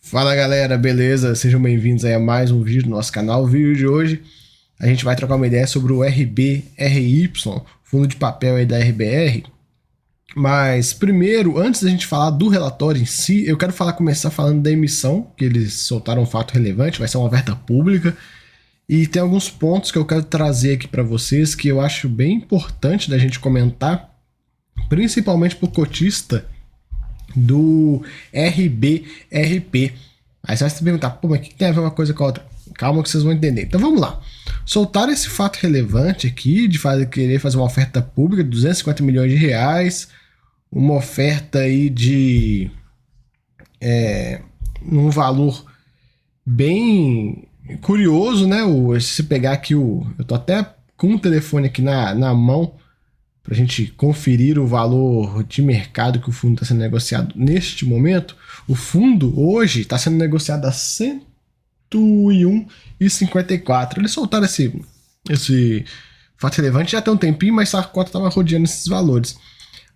Fala galera, beleza? Sejam bem-vindos aí a mais um vídeo do nosso canal. O vídeo de hoje a gente vai trocar uma ideia sobre o RBRY, fundo de papel aí da RBR. Mas primeiro, antes da gente falar do relatório em si, eu quero começar falando da emissão, que eles soltaram um fato relevante, vai ser uma oferta pública. E tem alguns pontos que eu quero trazer aqui para vocês que eu acho bem importante da gente comentar, principalmente para o cotista do RBRP. Aí você vai se perguntar, pô, mas o que tem a ver uma coisa com a outra? Calma que vocês vão entender. Então vamos lá. Soltaram esse fato relevante aqui de querer fazer uma oferta pública de 250 milhões de reais, uma oferta aí de um valor bem curioso, né? Se pegar aqui eu tô até com o telefone aqui na mão para a gente conferir o valor de mercado que o fundo está sendo negociado neste momento. O fundo hoje está sendo negociado a 101,54. Eles soltaram esse fato relevante já tem um tempinho, mas a cota estava rodeando esses valores.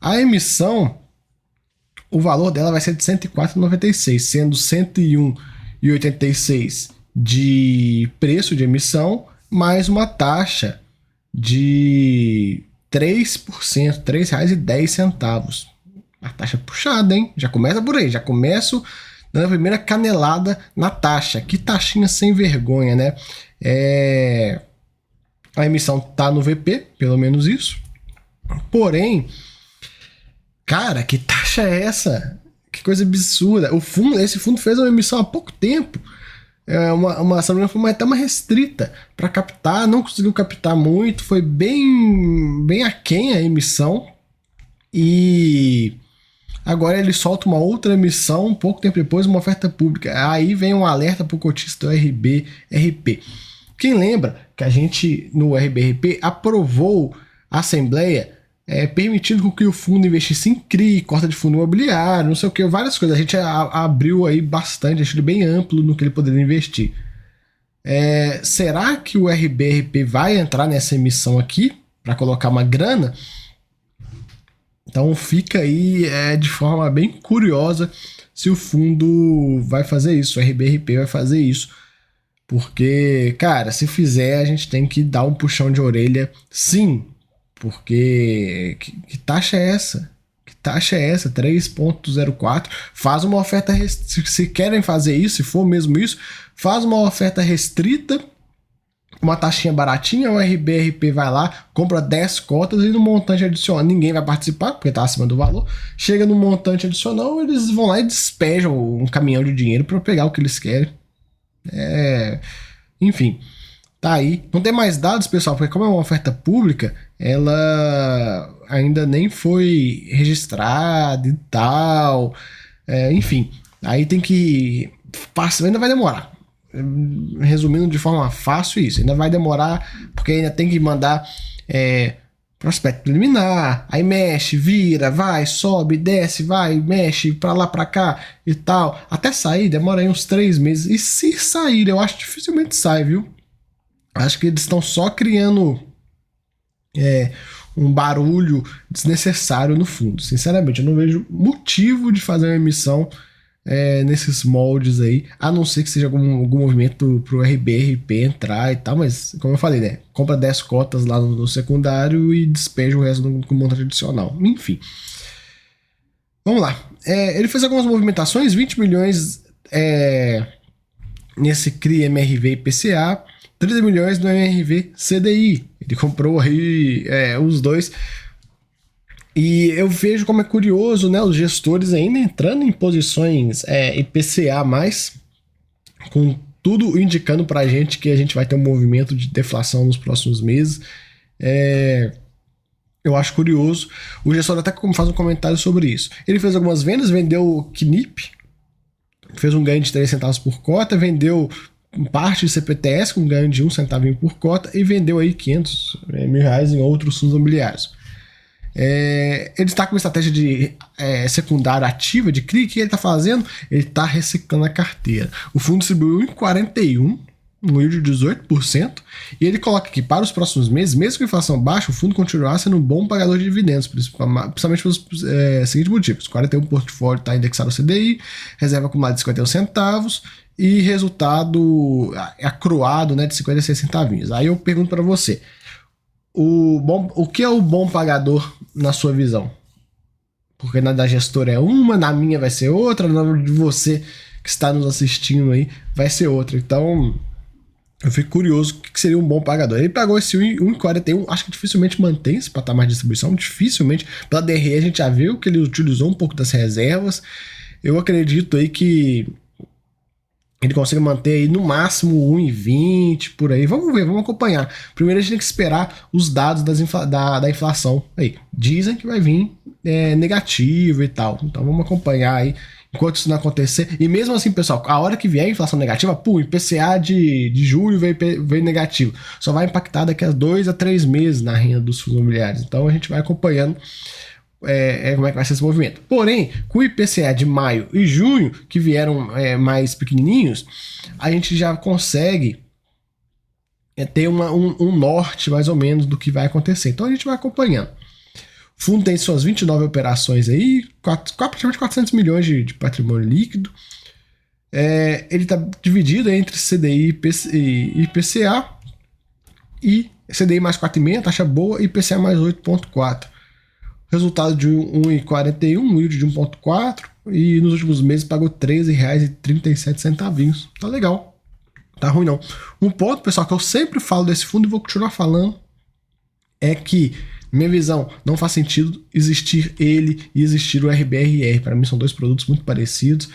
A emissão, o valor dela vai ser de 104,96, sendo 101,86 de preço de emissão, mais uma taxa de 3%, R$ 3,10. A taxa puxada, hein? Já começa por aí, já começo dando a primeira canelada na taxa. Que taxinha sem vergonha, né? A emissão tá no VP, pelo menos isso. Porém, cara, que taxa é essa? Que coisa absurda. Esse fundo fez uma emissão há pouco tempo. Foi até uma restrita para captar, não conseguiu captar muito, foi bem aquém a emissão, e agora ele solta uma outra emissão, um pouco tempo depois, uma oferta pública. Aí vem um alerta para o cotista do RBRP. Quem lembra que a gente no RBRP aprovou a Assembleia permitindo que o fundo investisse em CRI, cota de fundo imobiliário, não sei o que, várias coisas. A gente abriu aí bastante, achei ele bem amplo no que ele poderia investir. Será que o RBRP vai entrar nessa emissão aqui para colocar uma grana? Então fica aí de forma bem curiosa se o fundo vai fazer isso, o RBRP vai fazer isso. Porque, cara, se fizer, a gente tem que dar um puxão de orelha, sim. Porque que taxa é essa? Que taxa é essa? 3,04. Faz uma oferta restrita. Se querem fazer isso, se for mesmo isso, faz uma oferta restrita, uma taxinha baratinha, o RBRP vai lá, compra 10 cotas e no montante adicional. Ninguém vai participar, porque está acima do valor. Chega no montante adicional, eles vão lá e despejam um caminhão de dinheiro para pegar o que eles querem. Enfim. Tá aí. Não tem mais dados, pessoal, porque como é uma oferta pública, ela ainda nem foi registrada e tal. Enfim, aí tem que... Ainda vai demorar. Resumindo de forma fácil isso. Ainda vai demorar, porque ainda tem que mandar prospecto preliminar. Aí mexe, vira, vai, sobe, desce, vai, mexe pra lá, pra cá e tal. Até sair, demora aí uns 3 meses. E se sair, eu acho que dificilmente sai, viu? Acho que eles estão só criando um barulho desnecessário no fundo. Sinceramente, eu não vejo motivo de fazer uma emissão nesses moldes aí, a não ser que seja algum movimento pro RBRP entrar e tal, mas como eu falei, né? Compra 10 cotas lá no secundário e despeja o resto com montante adicional. Enfim. Vamos lá. Ele fez algumas movimentações, 20 milhões nesse CRI MRV e PCA, 30 milhões no MRV CDI. Ele comprou aí os dois. E eu vejo como é curioso, né? Os gestores ainda entrando em posições IPCA+, com tudo indicando pra gente que a gente vai ter um movimento de deflação nos próximos meses. Eu acho curioso. O gestor até faz um comentário sobre isso. Ele fez algumas vendas, vendeu o KNIP, fez um ganho de 3 centavos por cota, vendeu parte de CPTS com ganho de 1 centavinho por cota e vendeu aí 500 mil reais em outros fundos imobiliários. Ele está com uma estratégia de secundária ativa de CRI. O que ele está fazendo? Ele está reciclando a carteira. O fundo distribuiu em 41 um yield de 18%, e ele coloca que para os próximos meses, mesmo com a inflação baixa, o fundo continuará sendo um bom pagador de dividendos, principalmente pelos seguintes motivos: 41 portfólio está indexado ao CDI, reserva acumulada de 51 centavos e resultado acruado, né, de 56 centavinhos. Aí eu pergunto para você, o que é o bom pagador na sua visão? Porque na da gestora é uma, na minha vai ser outra, na de você que está nos assistindo aí vai ser outra. Então eu fico curioso o que seria um bom pagador. Ele pagou esse 1,41, acho que dificilmente mantém esse patamar de distribuição, dificilmente. Pela DRE a gente já viu que ele utilizou um pouco das reservas. Eu acredito aí que ele consegue manter aí no máximo 1,20 por aí. Vamos ver, vamos acompanhar. Primeiro a gente tem que esperar os dados da inflação. Aí, dizem que vai vir negativo e tal. Então vamos acompanhar aí enquanto isso não acontecer. E mesmo assim, pessoal, a hora que vier a inflação negativa, pô, IPCA de julho veio negativo. Só vai impactar daqui a 2 a 3 meses na renda dos fundos imobiliários. Então a gente vai acompanhando como é que vai ser esse movimento. Porém, com o IPCA de maio e junho, que vieram mais pequenininhos, a gente já consegue ter um norte mais ou menos do que vai acontecer. Então a gente vai acompanhando. O fundo tem suas 29 operações aí, praticamente 400 milhões de patrimônio líquido. Ele está dividido entre CDI e IPCA, e CDI mais 4,5, taxa boa, e IPCA mais 8,4. Resultado de 1,41, um yield de 1,4, e nos últimos meses pagou R$13,37. Tá legal, tá ruim não. Um ponto, pessoal, que eu sempre falo desse fundo e vou continuar falando, é que, minha visão, não faz sentido existir ele e existir o RBRR. Para mim são dois produtos muito parecidos.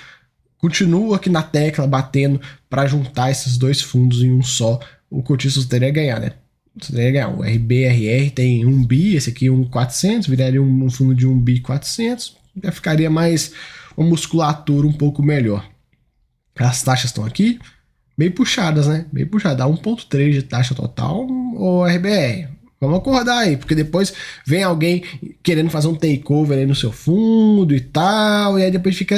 Continuo aqui na tecla batendo para juntar esses dois fundos em um só. O cotista teria a ganhar, né? Você teria ganhar. O RBRR tem 1 bi, esse aqui 1.400, viraria um fundo de 1 bi 400, já ficaria mais uma musculatura um pouco melhor. As taxas estão aqui meio puxadas, né? Meio puxadas, dá 1.3 de taxa total o RBR. Vamos acordar aí, porque depois vem alguém querendo fazer um takeover aí no seu fundo e tal, e aí depois fica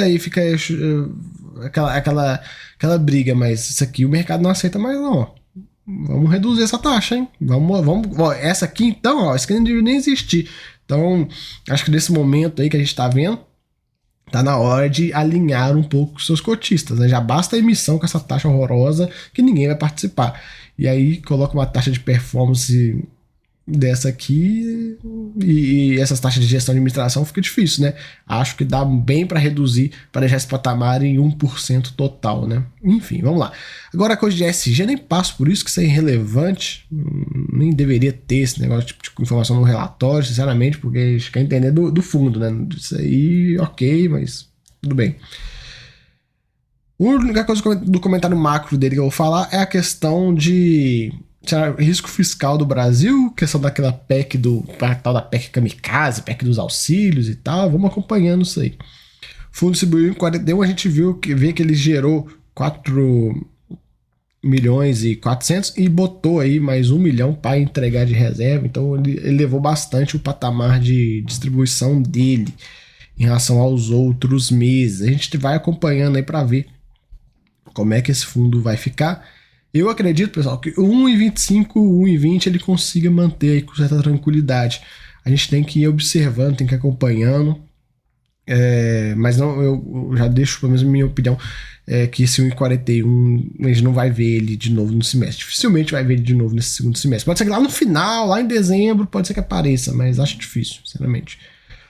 aquela briga, mas isso aqui o mercado não aceita mais não. Vamos reduzir essa taxa, hein? Essa aqui então, essa aqui não deve nem existir. Então, acho que nesse momento aí que a gente tá vendo, tá na hora de alinhar um pouco os seus cotistas, né? Já basta a emissão com essa taxa horrorosa que ninguém vai participar. E aí coloca uma taxa de performance dessa aqui e essas taxas de gestão de administração fica difícil, né? Acho que dá bem para reduzir, para deixar esse patamar em 1% total, né? Enfim, vamos lá. Agora a coisa de ESG, nem passo por isso, que isso é irrelevante, nem deveria ter esse negócio de informação no relatório, sinceramente, porque a gente quer entender do fundo, né? Isso aí, ok, mas tudo bem. A única coisa do comentário macro dele que eu vou falar é a questão de risco fiscal do Brasil, questão daquela PEC tal da PEC Kamikaze, PEC dos auxílios e tal. Vamos acompanhando isso aí. O fundo distribuiu em 41, a gente vê que ele gerou 4 milhões e 400 e botou aí mais 1 milhão para entregar de reserva. Então ele elevou bastante o patamar de distribuição dele em relação aos outros meses. A gente vai acompanhando aí para ver como é que esse fundo vai ficar. Eu acredito, pessoal, que 1,25, 1,20 ele consiga manter aí com certa tranquilidade. A gente tem que ir observando, tem que ir acompanhando. Mas não, eu já deixo, pelo menos a minha opinião, que esse 1,41 a gente não vai ver ele de novo no semestre. Dificilmente vai ver ele de novo nesse segundo semestre. Pode ser que lá no final, lá em dezembro, pode ser que apareça, mas acho difícil, sinceramente.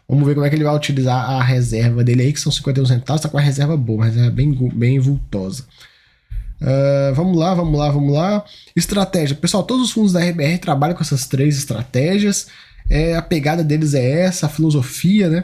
Vamos ver como é que ele vai utilizar a reserva dele aí, que são 51 centavos, tá com a reserva boa, uma reserva bem vultosa. Vamos lá. Estratégia. Pessoal, todos os fundos da RBR trabalham com essas 3 estratégias. A pegada deles é essa, a filosofia, né?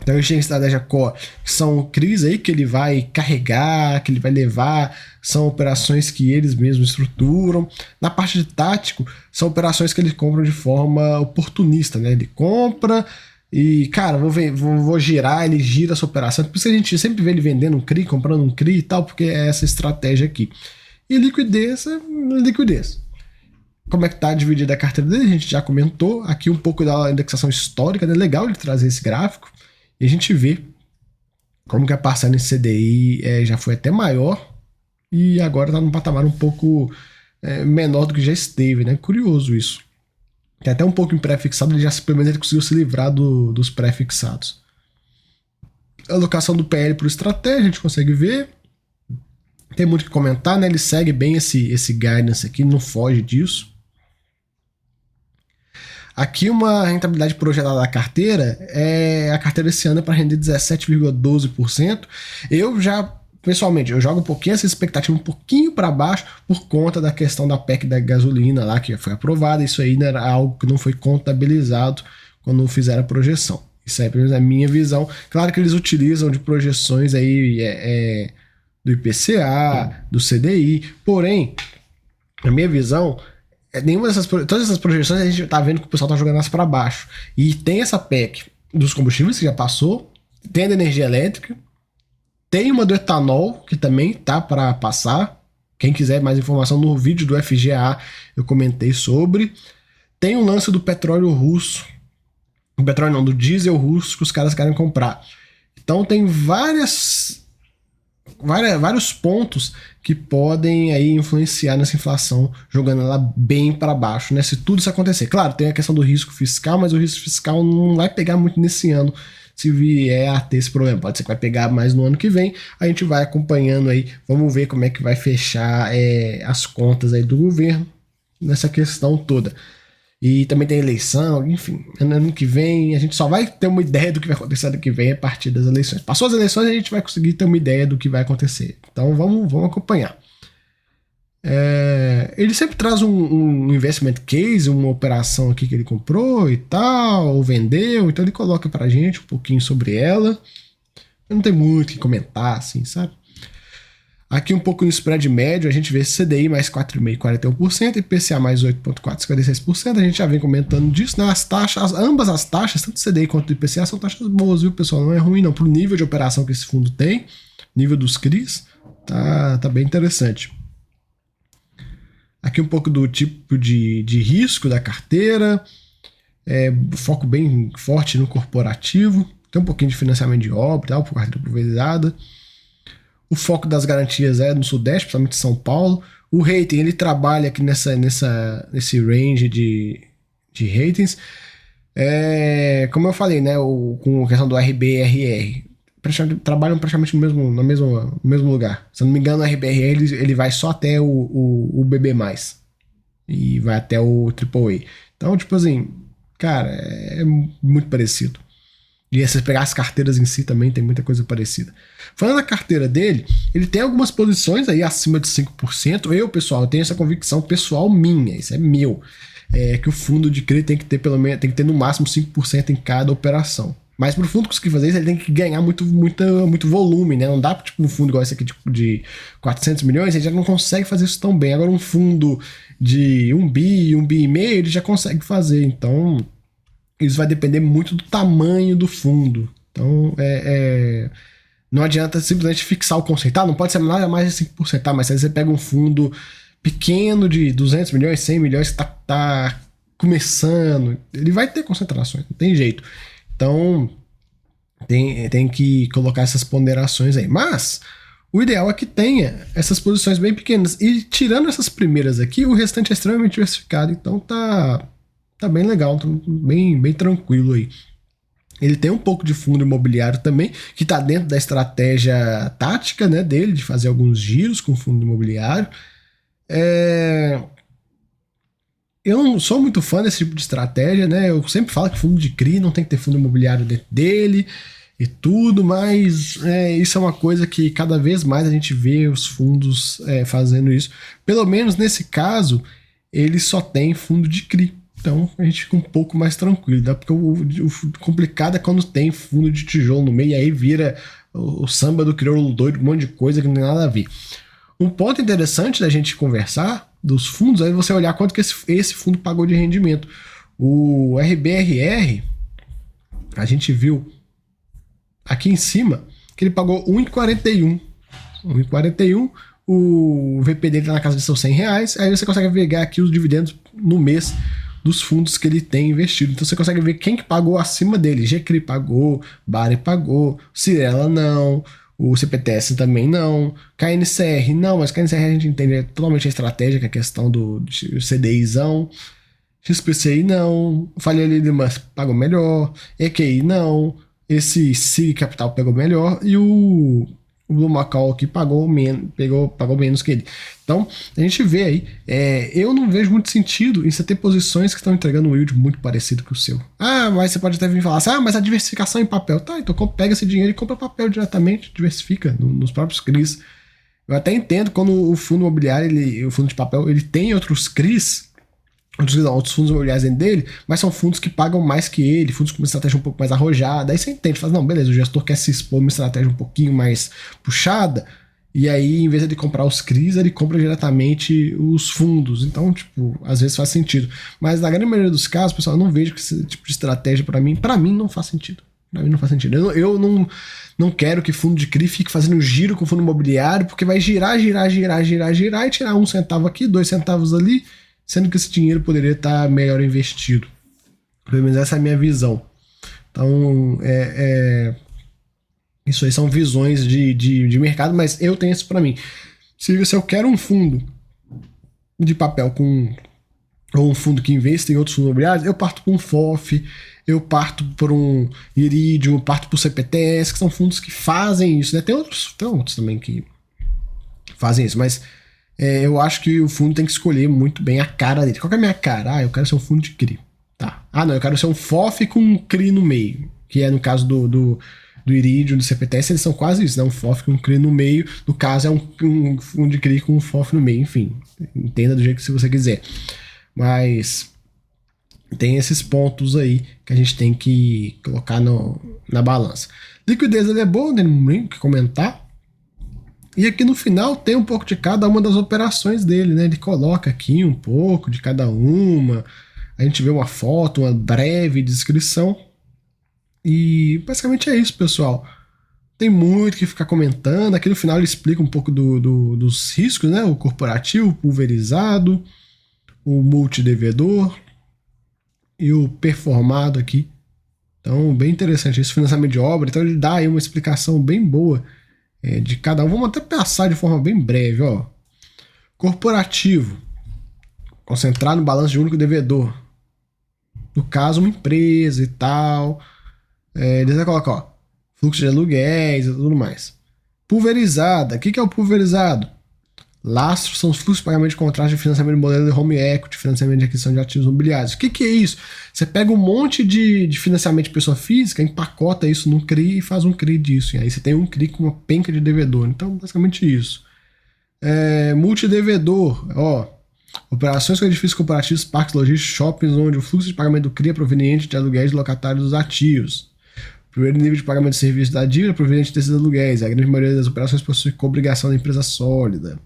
Então a gente tem a estratégia core, que são CRIs aí que ele vai carregar, que ele vai levar, são operações que eles mesmos estruturam. Na parte de tático, são operações que ele compra de forma oportunista, né? Ele compra e, cara, vou girar, ele gira essa operação. Por isso a gente sempre vê ele vendendo um CRI, comprando um CRI e tal, porque é essa estratégia aqui. E liquidez. Como é que tá dividida a carteira dele? A gente já comentou. Aqui um pouco da indexação histórica, né? Legal ele trazer esse gráfico. E a gente vê como que a parcela em CDI já foi até maior e agora está num patamar um pouco menor do que já esteve, né? Curioso isso. Tem até um pouco em pré-fixado, pelo menos ele conseguiu se livrar dos pré-fixados. A alocação do PL por estratégia, a gente consegue ver. Tem muito o que comentar, né? Ele segue bem esse guidance aqui, não foge disso. Aqui uma rentabilidade projetada da carteira, a carteira esse ano é para render 17,12%. Eu já, pessoalmente, eu jogo um pouquinho essa expectativa um pouquinho para baixo por conta da questão da PEC da gasolina lá, que foi aprovada. Isso aí era algo que não foi contabilizado quando fizeram a projeção. Isso aí, pelo menos, é a minha visão. Claro que eles utilizam de projeções aí do IPCA, do CDI, porém, a minha visão todas essas projeções a gente tá vendo que o pessoal tá jogando elas para baixo. E tem essa PEC dos combustíveis que já passou, tem a da energia elétrica, tem uma do etanol que também tá para passar. Quem quiser mais informação no vídeo do FGA eu comentei sobre. Tem um lance do petróleo russo, do petróleo não, do diesel russo que os caras querem comprar. Então tem vários pontos que podem aí influenciar nessa inflação, jogando ela bem para baixo, né? Se tudo isso acontecer. Claro, tem a questão do risco fiscal, mas o risco fiscal não vai pegar muito nesse ano se vier a ter esse problema. Pode ser que vai pegar mais no ano que vem. A gente vai acompanhando aí, vamos ver como é que vai fechar as contas aí do governo nessa questão toda. E também tem eleição, enfim, ano que vem a gente só vai ter uma ideia do que vai acontecer ano que vem a partir das eleições. Passou as eleições, a gente vai conseguir ter uma ideia do que vai acontecer. Então vamos acompanhar. Ele sempre traz um investment case, uma operação aqui que ele comprou e tal, ou vendeu, então ele coloca pra gente um pouquinho sobre ela. Não tem muito o que comentar, assim, sabe? Aqui um pouco no spread médio, a gente vê CDI mais 4,5%, 41%, IPCA mais 8,4%, 56%. A gente já vem comentando disso, né? As taxas, ambas as taxas, tanto CDI quanto IPCA, são taxas boas, viu, pessoal? Não é ruim, não. Pro nível de operação que esse fundo tem, nível dos CRIs, tá bem interessante. Aqui um pouco do tipo de risco da carteira, foco bem forte no corporativo, tem um pouquinho de financiamento de obra, tal, por carteira pulverizada. O foco das garantias é no Sudeste, principalmente São Paulo. O rating, ele trabalha aqui nesse range de ratings. Como eu falei, né, com a questão do RB e RR, trabalham praticamente no mesmo lugar. Se eu não me engano, o RBRR ele vai só até o BB+, e vai até o AAA. Então, tipo assim, cara, é muito parecido. E se você pegar as carteiras em si também, tem muita coisa parecida. Falando da carteira dele, ele tem algumas posições aí acima de 5%. Pessoal, eu tenho essa convicção pessoal minha, isso é meu. Que o fundo de CRI tem que ter no máximo 5% em cada operação. Mas para o fundo conseguir fazer isso, ele tem que ganhar muito volume, né? Não dá para um fundo igual esse aqui de 400 milhões, ele já não consegue fazer isso tão bem. Agora um fundo de 1 bi e meio, ele já consegue fazer. Então, isso vai depender muito do tamanho do fundo. Então, não adianta simplesmente fixar o conceito. Não pode ser nada mais de 5%. Mas se você pega um fundo pequeno de 200 milhões, 100 milhões, que tá começando, ele vai ter concentrações, não tem jeito. Então, tem que colocar essas ponderações aí. Mas, o ideal é que tenha essas posições bem pequenas. E tirando essas primeiras aqui, o restante é extremamente diversificado. Então, tá bem legal, tá bem tranquilo aí. Ele tem um pouco de fundo imobiliário também, que está dentro da estratégia tática, né, dele, de fazer alguns giros com fundo imobiliário. Eu não sou muito fã desse tipo de estratégia, né? Eu sempre falo que fundo de CRI não tem que ter fundo imobiliário dentro dele e tudo, mas isso é uma coisa que cada vez mais a gente vê os fundos fazendo isso. Pelo menos nesse caso, ele só tem fundo de CRI. Então a gente fica um pouco mais tranquilo, né? Porque o complicado é quando tem fundo de tijolo no meio e aí vira o samba do crioulo doido, um monte de coisa que não tem nada a ver. Um ponto interessante da gente conversar dos fundos é você olhar quanto que esse fundo pagou de rendimento. O RBRR, a gente viu aqui em cima que ele pagou 1,41. 1,41. O VP dele está na casa de seus R$100. Aí você consegue pegar aqui os dividendos no mês dos fundos que ele tem investido. Então você consegue ver quem que pagou acima dele. GCRI pagou, Bari pagou, Cirela não, O CPTS também não. KNCR não, mas KNCR a gente entende totalmente a estratégia, que é a questão do CDIzão. XPCI não. Falei ali, mas pagou melhor. EQI não. Esse SIG Capital pegou melhor. E o Blue Macau aqui pagou menos que ele. Então, a gente vê aí, eu não vejo muito sentido em você ter posições que estão entregando um yield muito parecido com o seu. Ah, mas você pode até vir falar assim, mas a diversificação em papel. Tá, então pega esse dinheiro e compra papel diretamente, diversifica nos próprios CRIs. Eu até entendo quando o fundo imobiliário, o fundo de papel, ele tem outros CRIs, outros fundos imobiliários dentro dele, mas são fundos que pagam mais que ele, fundos com uma estratégia um pouco mais arrojada. Aí você entende, fala, não, beleza, o gestor quer se expor uma estratégia um pouquinho mais puxada, e aí, em vez de comprar os CRIs, ele compra diretamente os fundos. Então, tipo, às vezes faz sentido. Mas na grande maioria dos casos, pessoal, eu não vejo que esse tipo de estratégia, para mim não faz sentido. Pra mim não faz sentido. Eu não quero que fundo de CRI fique fazendo giro com fundo imobiliário, porque vai girar e tirar 1 centavo aqui, 2 centavos ali, sendo que esse dinheiro poderia estar melhor investido. Pelo menos essa é a minha visão. Então, isso aí são visões de mercado, mas eu tenho isso para mim. Se eu quero um fundo de papel ou um fundo que investe em outros fundos imobiliários, eu parto por um FOF, eu parto por um Iridium, eu parto por CPTS, que são fundos que fazem isso, né? Tem outros também que fazem isso, mas eu acho que o fundo tem que escolher muito bem a cara dele. Qual que é a minha cara? Eu quero ser um fundo de CRI. Tá. Não, eu quero ser um FOF com um CRI no meio, que é no caso do Iridium, do CPTS, eles são quase isso, né? Um FOF com um CRI no meio, no caso é um fundo de CRI com um FOF no meio, enfim, entenda do jeito que você quiser. Mas tem esses pontos aí que a gente tem que colocar na balança. Liquidez ele é boa, né? Não tem o que comentar. E aqui no final tem um pouco de cada uma das operações dele, né? Ele coloca aqui um pouco de cada uma. A gente vê uma foto, uma breve descrição. E basicamente é isso, pessoal. Tem muito que ficar comentando. Aqui no final ele explica um pouco dos riscos, né? O corporativo, o pulverizado, o multidevedor e o performado aqui. Então, bem interessante esse financiamento de obra. Então ele dá aí uma explicação bem boa de cada um. Vamos até passar de forma bem breve, ó. Corporativo, concentrar no balanço de único devedor. No caso, uma empresa e tal. Eles vão colocar, ó, fluxo de aluguéis e tudo mais. Pulverizada. O que é o pulverizado? Lastros são os fluxos de pagamento de contratos de financiamento de modelo de home equity, financiamento de aquisição de ativos imobiliários. O que é isso? Você pega um monte de financiamento de pessoa física, empacota isso num CRI e faz um CRI disso. E aí você tem um CRI com uma penca de devedor. Então, basicamente isso. Multidevedor, ó. Operações com edifícios corporativos, parques logísticos, shoppings, onde o fluxo de pagamento do CRI é proveniente de aluguéis de locatários dos ativos. Primeiro nível de pagamento de serviço da dívida proveniente desses aluguéis. A grande maioria das operações possui cobrigação da empresa sólida.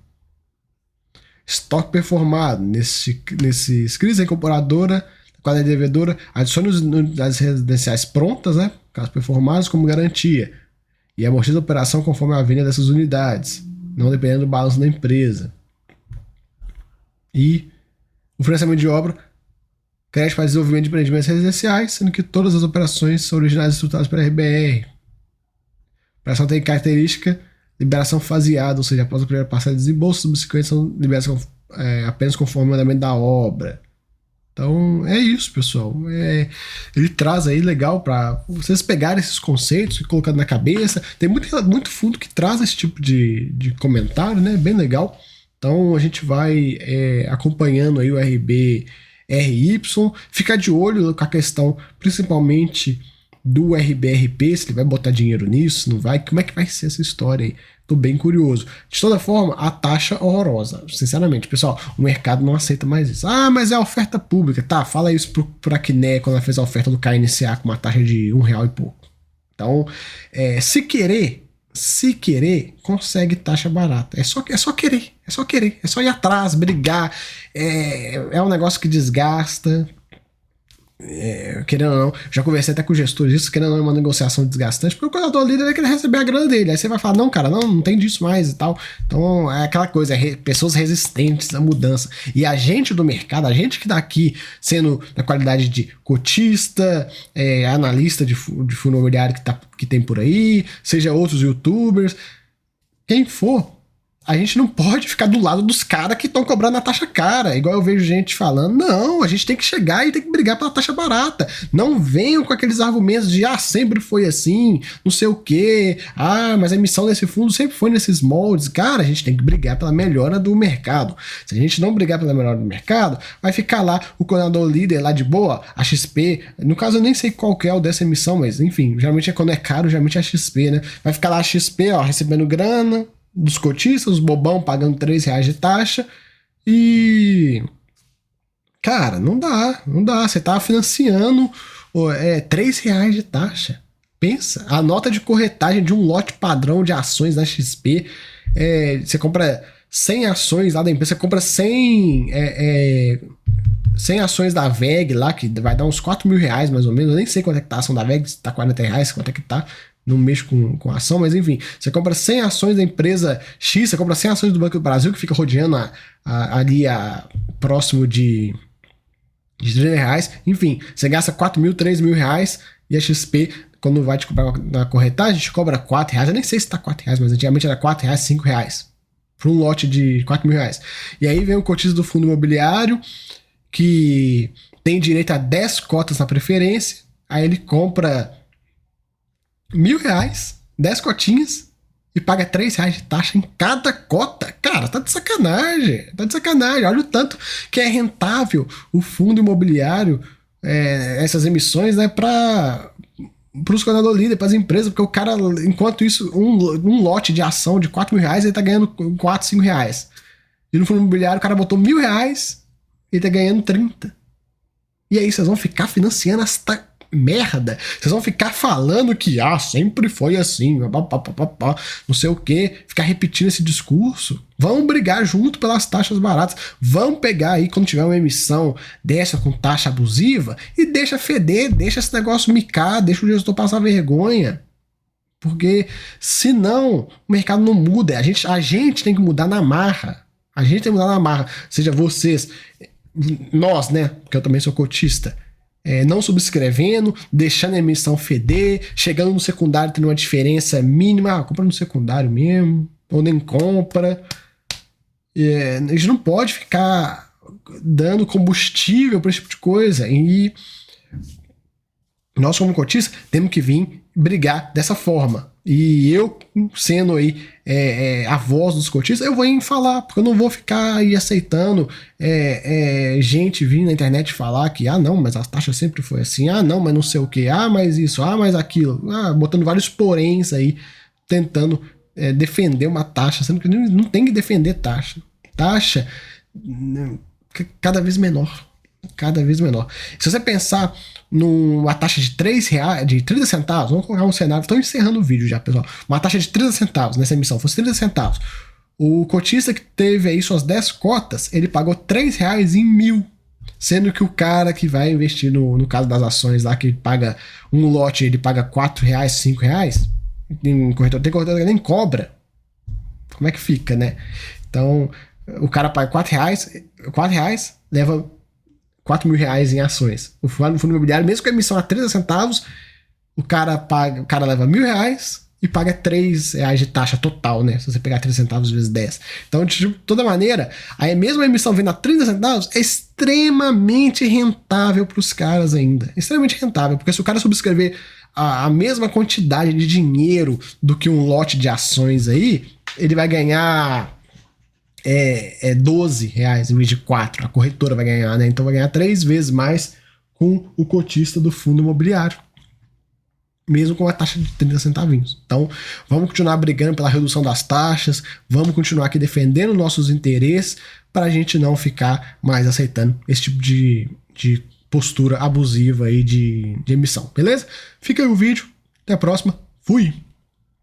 Estoque performado. Nesses CRIs, a incorporadora, quadra devedora, adicione as unidades residenciais prontas, né, caso performadas, como garantia. E amortiza a operação conforme a venda dessas unidades, não dependendo do balanço da empresa. E o financiamento de obra, crédito para desenvolvimento de empreendimentos residenciais, sendo que todas as operações são originais e estruturadas pela RBR. A operação tem característica liberação faseada, ou seja, após a primeira parcela de desembolso, os subsequentes são liberados apenas conforme o andamento da obra. Então é isso, pessoal. Ele traz aí legal para vocês pegarem esses conceitos e colocando na cabeça. Tem muito fundo que traz esse tipo de comentário, né? Bem legal. Então a gente vai acompanhando aí o RB RY, ficar de olho com a questão principalmente do RBRP, se ele vai botar dinheiro nisso, se não vai, como é que vai ser essa história aí? Tô bem curioso. De toda forma, a taxa é horrorosa. Sinceramente, pessoal, o mercado não aceita mais isso. Mas é oferta pública. Tá, fala isso pra Quiné quando ela fez a oferta do KNCA com uma taxa de R$1 e pouco. Então, se querer, consegue taxa barata. É só querer. É só ir atrás, brigar. É um negócio que desgasta. querendo ou não, já conversei até com gestores disso, querendo ou não, é uma negociação desgastante, porque o contador líder vai querer receber a grana dele, aí você vai falar, não, cara, não tem disso mais e tal. Então é aquela coisa, pessoas resistentes à mudança. E a gente do mercado, a gente que tá aqui sendo na qualidade de cotista, analista de fundo imobiliário que tem por aí, seja outros youtubers, quem for, a gente não pode ficar do lado dos caras que estão cobrando a taxa cara, igual eu vejo gente falando. Não, a gente tem que chegar e tem que brigar pela taxa barata. Não venham com aqueles argumentos de sempre foi assim, não sei o quê, mas a emissão desse fundo sempre foi nesses moldes. Cara, a gente tem que brigar pela melhora do mercado. Se a gente não brigar pela melhora do mercado, vai ficar lá o coordenador líder lá de boa, a XP, no caso eu nem sei qual que é o dessa emissão, mas enfim, geralmente quando é caro, geralmente é a XP, né? Vai ficar lá a XP, recebendo grana dos cotistas, os bobão pagando R$3 de taxa e... Cara, não dá. Você tá financiando R$3 de taxa. Pensa, a nota de corretagem de um lote padrão de ações da XP, você compra 100 ações lá da empresa, você compra 100 ações da VEG lá, que vai dar uns R$4.000 mais ou menos, eu nem sei quanto é que tá a ação da VEG, se tá R$40, quanto é que tá, não mexo com ação, mas enfim, você compra 100 ações da empresa X, você compra 100 ações do Banco do Brasil, que fica rodeando ali próximo de R$30, enfim, você gasta R$4.000, R$3.000, e a XP, quando vai te cobrar na corretagem, te cobra R$4, eu nem sei se tá R$4, mas antigamente era R$4, R$5, para um lote de R$4.000. E aí vem o cotista do fundo imobiliário, que tem direito a 10 cotas na preferência, aí ele compra R$1.000, 10 cotinhas, e paga R$3 de taxa em cada cota. Cara, tá de sacanagem. Olha o tanto que é rentável o fundo imobiliário, essas emissões, né, para os coordenadores líderes, para as empresas, porque o cara, enquanto isso, um lote de ação de R$4.000, ele tá ganhando R$4, R$5. E no fundo imobiliário, o cara botou R$1.000, ele tá ganhando 30. E aí, vocês vão ficar financiando esta merda. Vocês vão ficar falando que sempre foi assim, não sei o que, ficar repetindo esse discurso. Vão brigar junto pelas taxas baratas. Vão pegar aí, quando tiver uma emissão dessa com taxa abusiva, e deixa feder, deixa esse negócio micar, deixa o gestor passar vergonha. Porque senão o mercado não muda. A gente tem que mudar na marra. Seja vocês, nós, né? Porque eu também sou cotista. Não subscrevendo, deixando a emissão feder, chegando no secundário tendo uma diferença mínima, compra no secundário mesmo, ou nem compra. A gente não pode ficar dando combustível para esse tipo de coisa. E nós, como cotistas, temos que vir brigar dessa forma. E eu, sendo aí a voz dos cotistas, eu vou ir falar, porque eu não vou ficar aí aceitando gente vir na internet falar que, não, mas a taxa sempre foi assim, não, mas não sei o que, mas isso, mas aquilo, botando vários poréns aí, tentando defender uma taxa, sendo que não tem que defender taxa. Taxa cada vez menor. Se você pensar numa taxa de R$3, de 30 centavos, vamos colocar um cenário, estou encerrando o vídeo já, pessoal, uma taxa de 30 centavos nessa emissão, fosse 30 centavos, o cotista que teve aí suas 10 cotas, ele pagou R$3 em 1.000, sendo que o cara que vai investir no caso das ações lá, que paga um lote, ele paga R$4, R$5, tem corretor que nem cobra. Como é que fica, né? Então, o cara paga R$4, leva R$4.000 em ações. No fundo imobiliário, mesmo com a emissão a 30 centavos, o cara leva R$1.000 e paga R$3 de taxa total, né? Se você pegar 30 centavos vezes 10. Então, de toda maneira, aí mesmo a emissão vindo a 30 centavos, é extremamente rentável para os caras ainda. Extremamente rentável, porque se o cara subscrever a mesma quantidade de dinheiro do que um lote de ações aí, ele vai ganhar R$12 em vez de 4. A corretora vai ganhar, né? Então vai ganhar 3 vezes mais com o cotista do fundo imobiliário, mesmo com a taxa de 30 centavinhos. Então vamos continuar brigando pela redução das taxas, vamos continuar aqui defendendo nossos interesses para a gente não ficar mais aceitando esse tipo de postura abusiva aí de emissão, beleza? Fica aí o vídeo, até a próxima, fui!